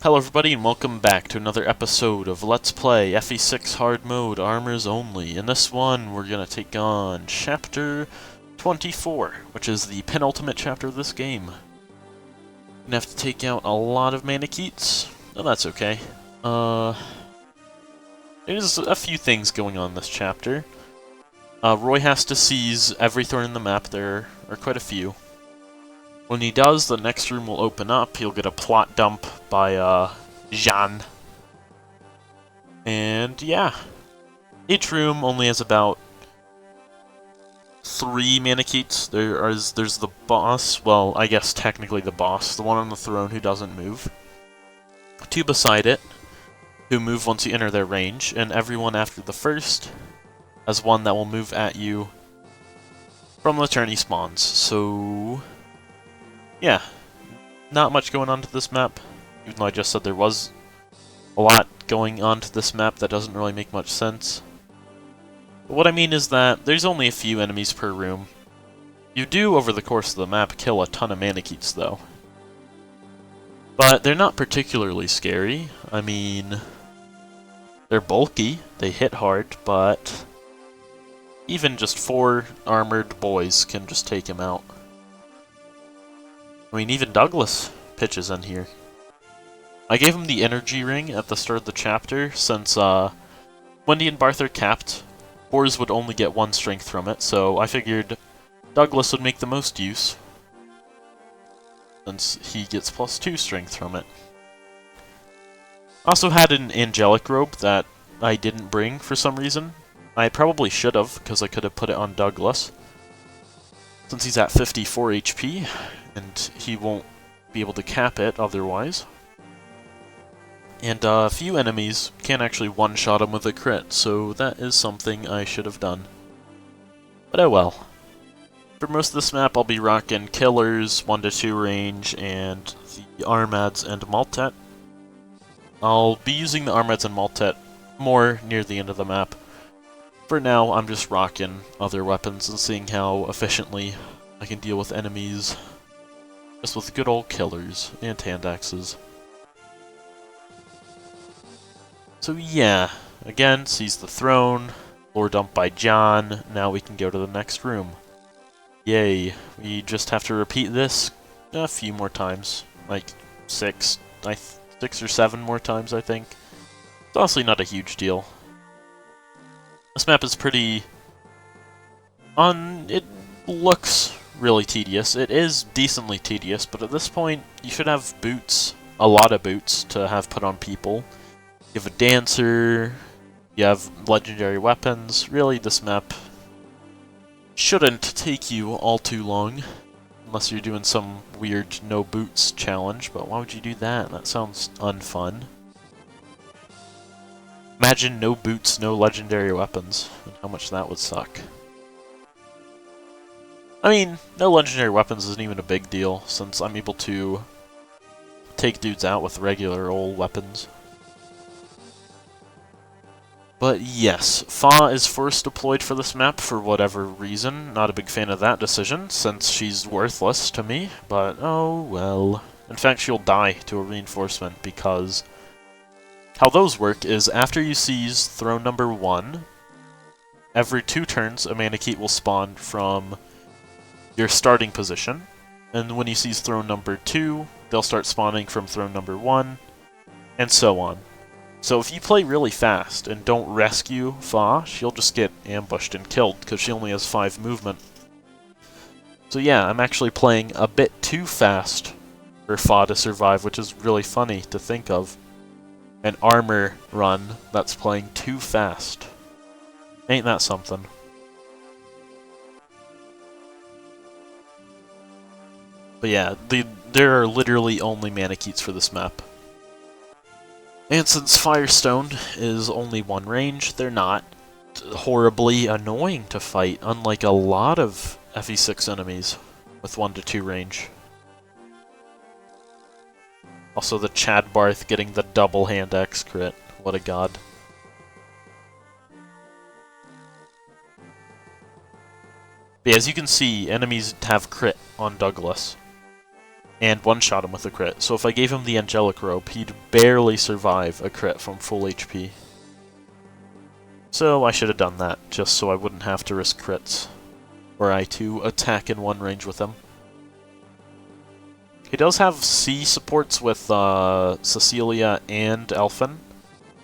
Hello everybody and welcome back to another episode of Let's Play FE6 Hard Mode Armors Only. In this one we're going to take on Chapter 24, which is the penultimate chapter of this game. Gonna have to take out a lot of Manicheets. No, that's okay. There's a few things going on in this chapter. Roy has to seize every thorn in the map. There are quite a few. When he does, the next room will open up. He'll get a plot dump by, Jean. And, yeah. Each room only has about 3 Manicheets. There's the boss, well, I guess technically the boss, the one on the throne who doesn't move. 2 beside it, who move once you enter their range, and everyone after the first has one that will move at you from the turn he spawns. So, yeah, not much going on to this map, even though I just said there was a lot going on to this map that doesn't really make much sense. But what I mean is that there's only a few enemies per room. You do, over the course of the map, kill a ton of Manicheets, though. But they're not particularly scary. I mean, they're bulky, they hit hard, but even just 4 armored boys can just take him out. I mean, even Douglas pitches in here. I gave him the energy ring at the start of the chapter, since Wendy and Barth are capped. Boars would only get 1 strength from it, so I figured Douglas would make the most use, since he gets +2 strength from it. I also had an angelic robe that I didn't bring for some reason. I probably should have, because I could have put it on Douglas, since he's at 54 HP, and he won't be able to cap it otherwise. And a few enemies can actually one-shot him with a crit, so that is something I should have done. But oh well. For most of this map I'll be rocking Killers, 1 to 2 range, and the Armads and Maltet. I'll be using the Armads and Maltet more near the end of the map. For now, I'm just rocking other weapons and seeing how efficiently I can deal with enemies just with good old Killers and hand axes. So yeah, again, seize the throne, lore dump by John, now we can go to the next room. Yay, we just have to repeat this a few more times, like 6 or 7 more times, I think. It's honestly not a huge deal. This map is pretty... it looks really tedious. It is decently tedious, but at this point, you should have boots, a lot of boots, to have put on people. You have a dancer, you have legendary weapons. Really, this map shouldn't take you all too long, unless you're doing some weird no boots challenge, but why would you do that? That sounds unfun. Imagine no boots, no legendary weapons, and how much that would suck. I mean, no legendary weapons isn't even a big deal, since I'm able to take dudes out with regular old weapons. But yes, Fa is first deployed for this map for whatever reason. Not a big fan of that decision, since she's worthless to me, but oh well. In fact, she'll die to a reinforcement, because how those work is after you seize throne number 1, every 2 turns a Manicheet will spawn from your starting position, and when you seize throne number 2, they'll start spawning from throne number 1, and so on. So if you play really fast and don't rescue Fa, she'll just get ambushed and killed, because she only has 5 movement. So yeah, I'm actually playing a bit too fast for Fa to survive, which is really funny to think of. An armor run that's playing too fast. Ain't that something? But yeah, there are literally only Manicheets for this map. And since Firestone is only 1 range, they're not horribly annoying to fight, unlike a lot of FE6 enemies with 1 to 2 range. Also the Chad Barth getting the double hand axe crit. What a god. But yeah, as you can see, enemies have crit on Douglas. and one-shot him with a crit. So if I gave him the Angelic Robe, he'd barely survive a crit from full HP. So I should have done that, just so I wouldn't have to risk crits, were I to attack in one range with him. He does have C supports with Cecilia and Elfin.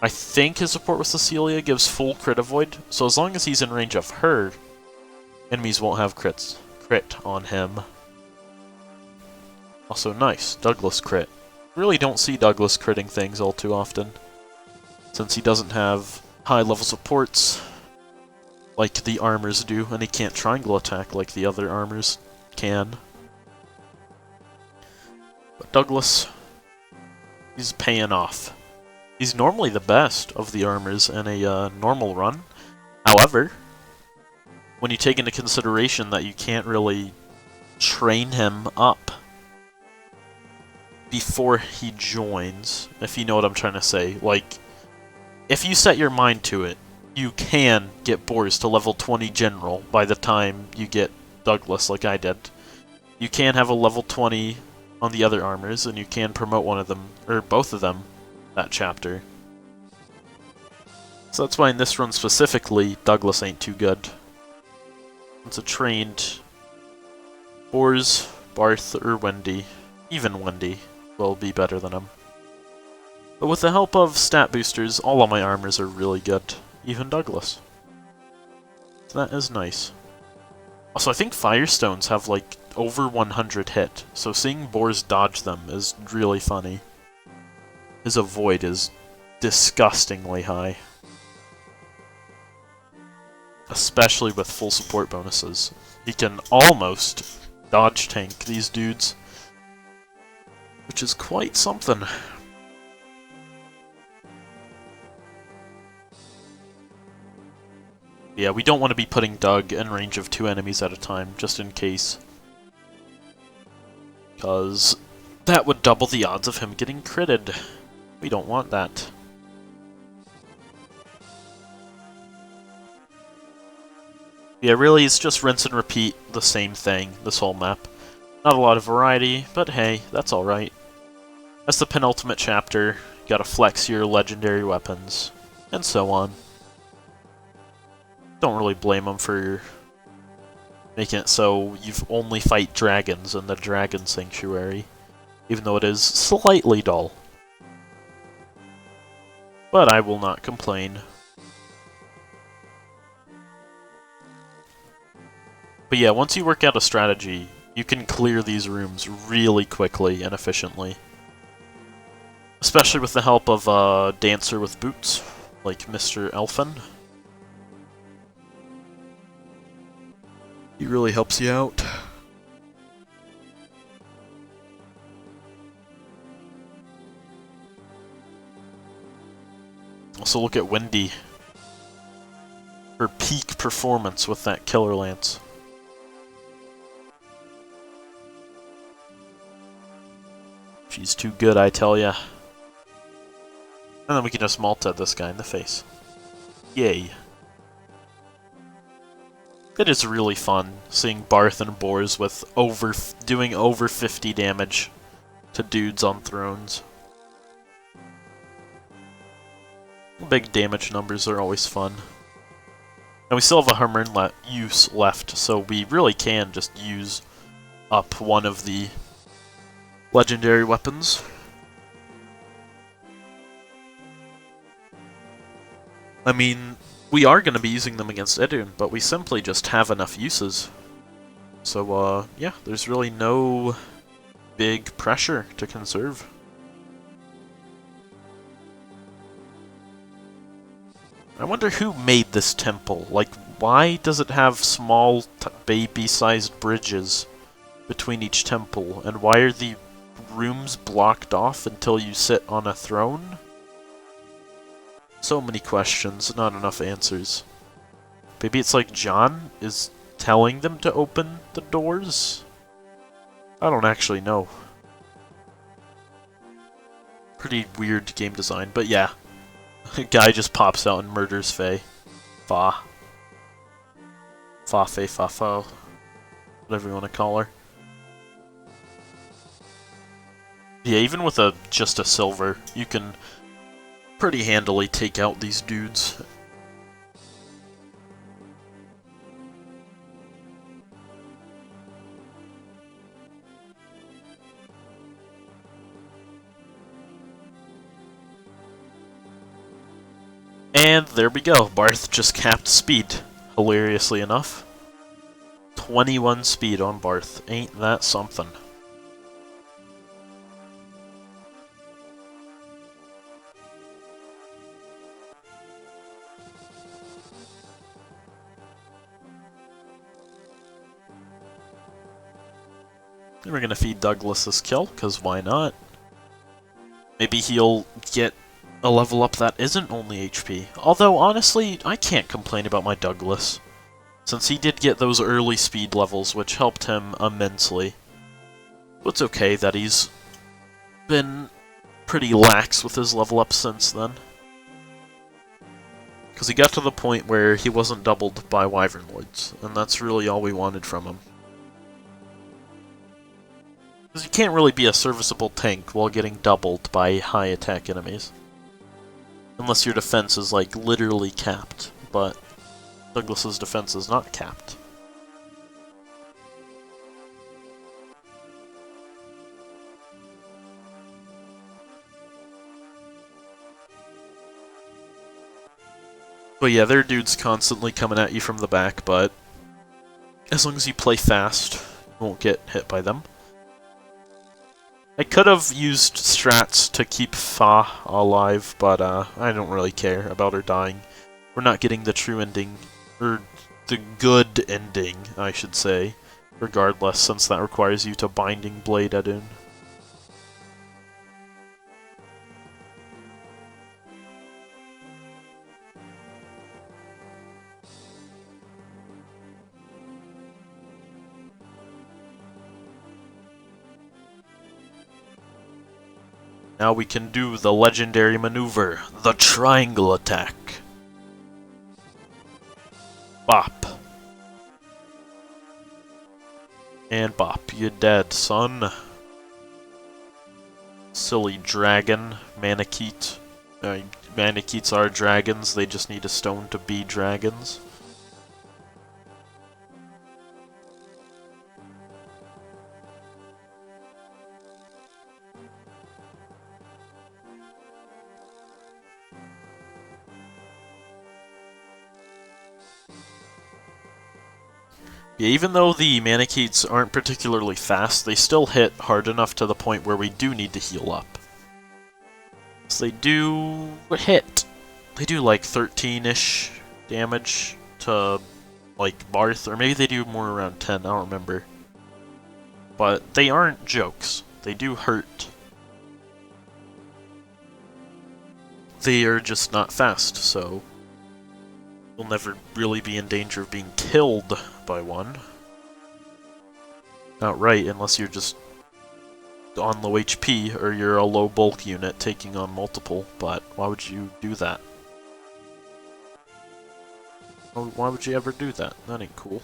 I think his support with Cecilia gives full crit avoid, so as long as he's in range of her, enemies won't have crit on him. Also nice, Douglas crit. Really don't see Douglas critting things all too often, since he doesn't have high-level supports like the armors do, and he can't triangle attack like the other armors can. But Douglas, he's paying off. He's normally the best of the armors in a normal run. However, when you take into consideration that you can't really train him up before he joins, if you know what I'm trying to say, like, if you set your mind to it, you can get Boris to level 20 General by the time you get Douglas, like I did. You can have a level 20 on the other armors, and you can promote one of them, or both of them, that chapter. So that's why in this run specifically, Douglas ain't too good. It's a trained Boris, Barth, or Wendy, even Wendy, will be better than him. But with the help of stat boosters, all of my armors are really good, even Douglas. So that is nice. Also, I think Firestones have like over 100 hit, so seeing Boars dodge them is really funny. His avoid is disgustingly high. Especially with full support bonuses. He can almost dodge tank these dudes, which is quite something. Yeah, we don't want to be putting Doug in range of 2 enemies at a time, just in case. Because that would double the odds of him getting critted. We don't want that. Yeah, really, it's just rinse and repeat the same thing, this whole map. Not a lot of variety, but hey, that's alright. That's the penultimate chapter. You gotta flex your legendary weapons, and so on. Don't really blame them for making it so you only fight dragons in the Dragon Sanctuary, even though it is slightly dull. But I will not complain. But yeah, once you work out a strategy, you can clear these rooms really quickly and efficiently. Especially with the help of a dancer with boots, like Mr. Elfin. He really helps you out. Also look at Wendy. Her peak performance with that Killer Lance. She's too good, I tell ya. And then we can just Malta this guy in the face. Yay. It is really fun seeing Barth and Boars with doing over 50 damage to dudes on thrones. Big damage numbers are always fun. And we still have a Hermern use left, so we really can just use up one of the legendary weapons. I mean, we are going to be using them against Idun, but we simply just have enough uses. So, yeah, there's really no big pressure to conserve. I wonder who made this temple. Like, why does it have small, baby-sized bridges between each temple? And why are the rooms blocked off until you sit on a throne? So many questions, not enough answers. Maybe it's like John is telling them to open the doors? I don't actually know. Pretty weird game design, but yeah. A guy just pops out and murders Faye. Fa. Fa, Faye, Fa, Fo. Whatever you want to call her. Yeah, even with just a silver, you can pretty handily take out these dudes. And there we go, Barth just capped speed, hilariously enough. 21 speed on Barth, ain't that something? And we're gonna feed Douglas this kill, because why not? Maybe he'll get a level up that isn't only HP. Although, honestly, I can't complain about my Douglas, since he did get those early speed levels, which helped him immensely. It's okay that he's been pretty lax with his level up since then. Because he got to the point where he wasn't doubled by Wyvern Lords, and that's really all we wanted from him. Because you can't really be a serviceable tank while getting doubled by high attack enemies. Unless your defense is, like, literally capped, but Douglas's defense is not capped. But yeah, there are dudes constantly coming at you from the back, but as long as you play fast, you won't get hit by them. I could have used strats to keep Fa alive, but I don't really care about her dying. We're not getting the true ending, or the good ending, I should say, regardless, since that requires you to Binding Blade Edun. Now we can do the legendary maneuver, the triangle attack. Bop. And bop, you dead, son. Silly dragon, Manakete. Manaketes are dragons, they just need a stone to be dragons. Yeah, even though the Manaketes aren't particularly fast, they still hit hard enough to the point where we do need to heal up. So they do hit. They do like 13-ish damage to, like, Barth, or maybe they do more around 10, I don't remember. But they aren't jokes. They do hurt. They are just not fast, so you'll never really be in danger of being killed by one. Outright, unless you're just on low HP, or you're a low bulk unit taking on multiple, but why would you do that? Why would you ever do that? That ain't cool.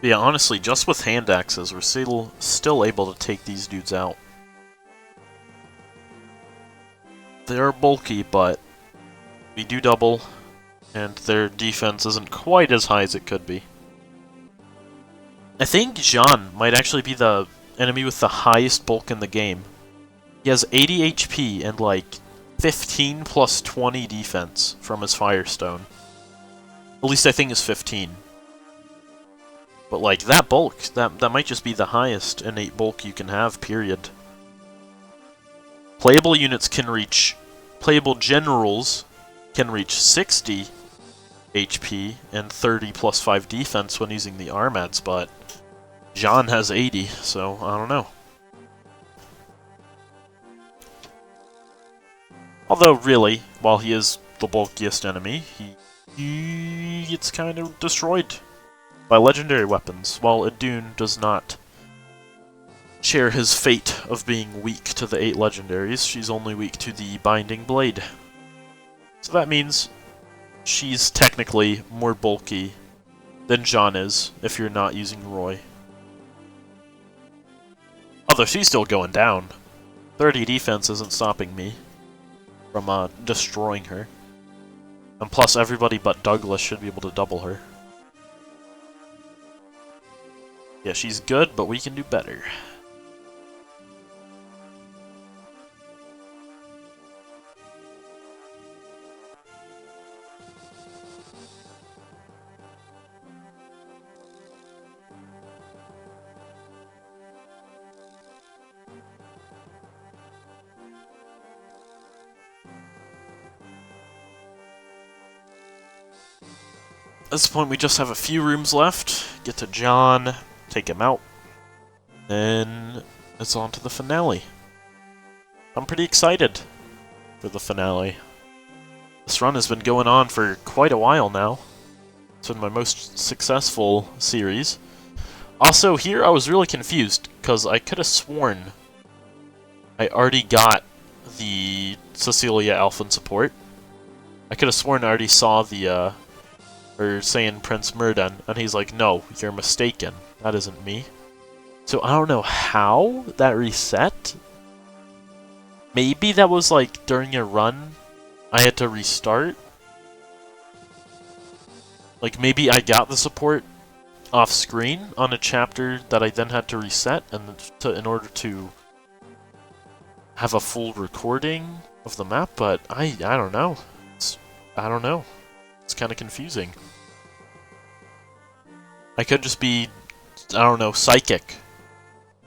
Yeah, honestly, just with hand axes, we're still able to take these dudes out. They are bulky, but we do double, and their defense isn't quite as high as it could be. I think Jean might actually be the enemy with the highest bulk in the game. He has 80 HP and like 15 plus 20 defense from his Firestone. At least I think it's 15. But like, that bulk, that might just be the highest innate bulk you can have, period. Playable units can reach... Playable generals can reach 60 HP and 30 plus 5 defense when using the Armads, but Jean has 80, so I don't know. Although, really, while he is the bulkiest enemy, he gets kind of destroyed by legendary weapons, while Edun does not share his fate of being weak to the 8 legendaries. She's only weak to the Binding Blade. So that means she's technically more bulky than Jean is, if you're not using Roy. Although she's still going down. 30 defense isn't stopping me from destroying her. And plus everybody but Douglas should be able to double her. Yeah, she's good, but we can do better. At this point, we just have a few rooms left. Get to John, take him out, then it's on to the finale. I'm pretty excited for the finale. This run has been going on for quite a while now. It's been my most successful series. Also, here I was really confused, because I could have sworn I already got the Cecilia Alphen support. I could have sworn I already saw the, or saying Prince Murden, and he's like, no, you're mistaken. That isn't me. So I don't know how that reset. Maybe that was like during a run I had to restart. Like maybe I got the support off screen on a chapter that I then had to reset and in order to have a full recording of the map, but I don't know. I don't know. It's kind of confusing. I could just be, I don't know, psychic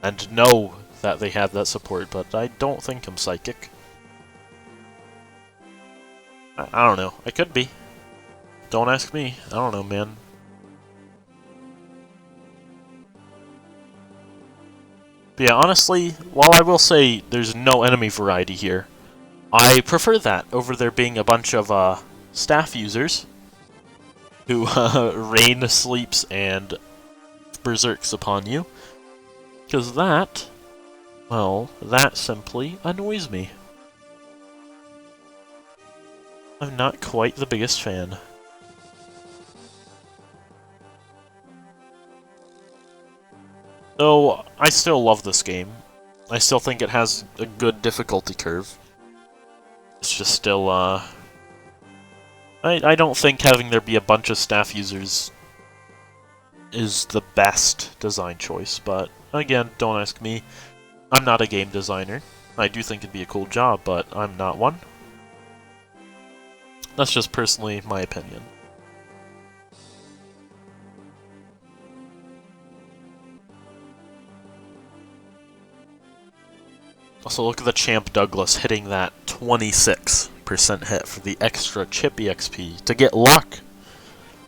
and know that they have that support, but I don't think I'm psychic. I don't know. I could be. Don't ask me. I don't know, man. But yeah, honestly, while I will say there's no enemy variety here, I prefer that over there being a bunch of staff users who rain sleeps and berserks upon you. Because that, well, that simply annoys me. I'm not quite the biggest fan. Though, I still love this game. I still think it has a good difficulty curve. It's just still, I don't think having there be a bunch of staff users is the best design choice, but again, don't ask me. I'm not a game designer. I do think it'd be a cool job, but I'm not one. That's just personally my opinion. Also, look at the Champ Douglas hitting that 26% hit for the extra Chippy XP to get luck.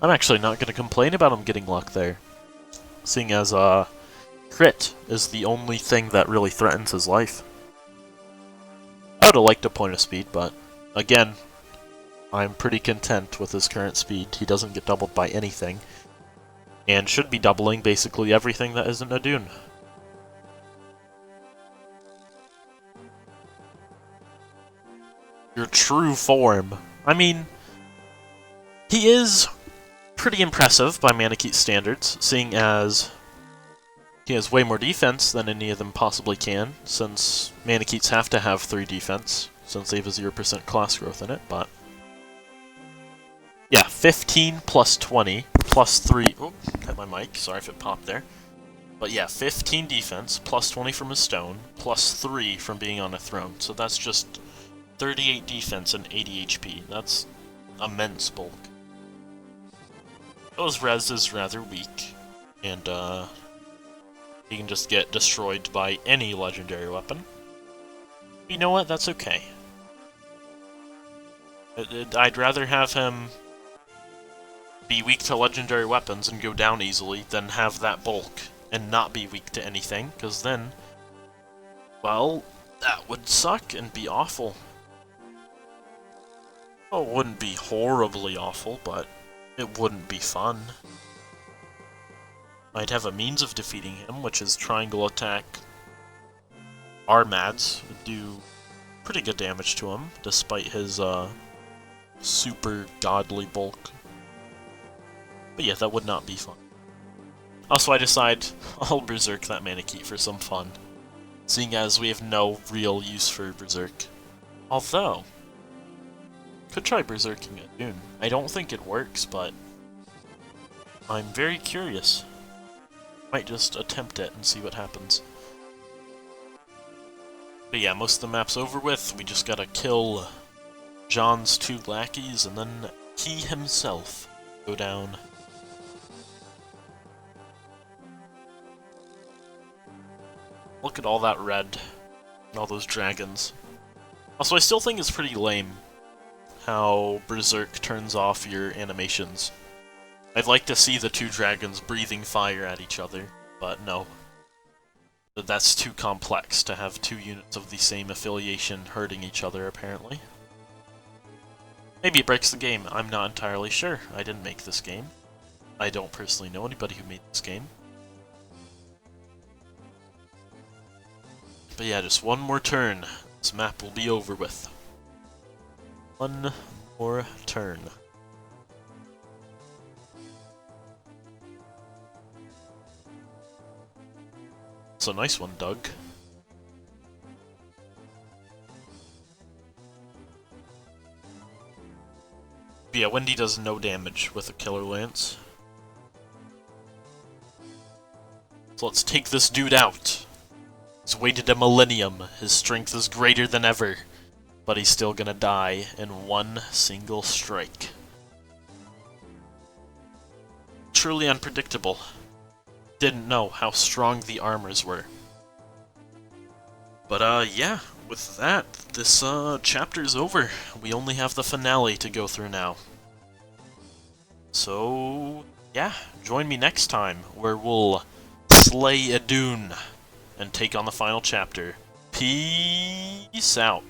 I'm actually not going to complain about him getting luck there, seeing as crit is the only thing that really threatens his life. I would have liked a point of speed, but again, I'm pretty content with his current speed. He doesn't get doubled by anything, and should be doubling basically everything that isn't a Dune. Your true form. I mean, he is pretty impressive by Manakite standards, seeing as he has way more defense than any of them possibly can, since Manakites have to have 3 defense, since they have a 0% class growth in it, but yeah, 15 plus 20 plus 3... Oh, hit my mic, sorry if it popped there. But yeah, 15 defense plus 20 from his stone, plus 3 from being on a throne, so that's just 38 defense and 80 HP. That's immense bulk. Those res is rather weak, and he can just get destroyed by any legendary weapon. You know what? That's okay. I'd rather have him be weak to legendary weapons and go down easily than have that bulk and not be weak to anything, because then, well, that would suck and be awful. Well, it wouldn't be horribly awful, but it wouldn't be fun. I'd have a means of defeating him, which is triangle attack Armads would do pretty good damage to him, despite his super godly bulk. But yeah, that would not be fun. Also, I decide I'll Berserk that Manakee for some fun, seeing as we have no real use for Berserk. Although, could try Berserking at Dune. I don't think it works, but I'm very curious. Might just attempt it and see what happens. But yeah, most of the map's over with. We just gotta kill John's 2 lackeys, and then he himself go down. Look at all that red, and all those dragons. Also, I still think it's pretty lame how Berserk turns off your animations. I'd like to see the 2 dragons breathing fire at each other, but no. That's too complex to have 2 units of the same affiliation hurting each other, apparently. Maybe it breaks the game, I'm not entirely sure. I didn't make this game. I don't personally know anybody who made this game. But yeah, just one more turn. This map will be over with. One more turn. It's a nice one, Doug. But yeah, Wendy does no damage with a Killer Lance. So let's take this dude out. He's waited a millennium. His strength is greater than ever. But he's still gonna die in one single strike. Truly unpredictable. Didn't know how strong the armors were. But yeah, with that, this chapter's over. We only have the finale to go through now. So yeah, join me next time where we'll slay Idun and take on the final chapter. Peace out.